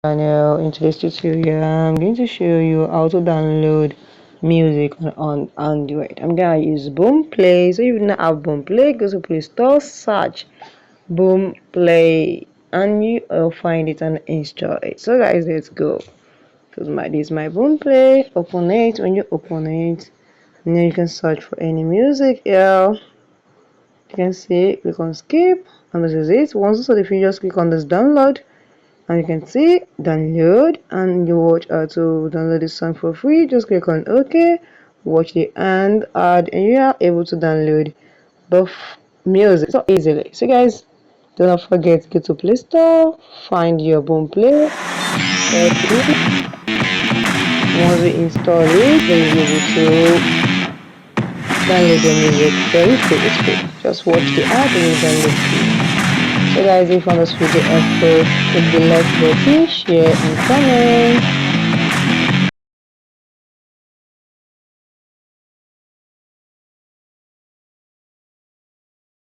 Channel. In today's tutorial I'm going to show you how to download music on Android. I'm gonna use Boomplay. So if you don't have Boomplay, go to Play Store, search Boomplay, and you'll find it and install it. So guys, let's go. This is my Boomplay. Open it. When you open it, and then you can search for any music here. You can see click on skip, and this is it. Once you saw the video, just click on this download, and you can see download, and you watch how to download this song for free. Just click on OK, watch the end ad, and you are able to download both music so easily. So guys, do not forget to go to Play Store, find your Boomplay. Once you install it, then you'll be able to download the music very quickly. Just watch the ad and you download it. So guys, if you found this video helpful, hit the like button, share and comment.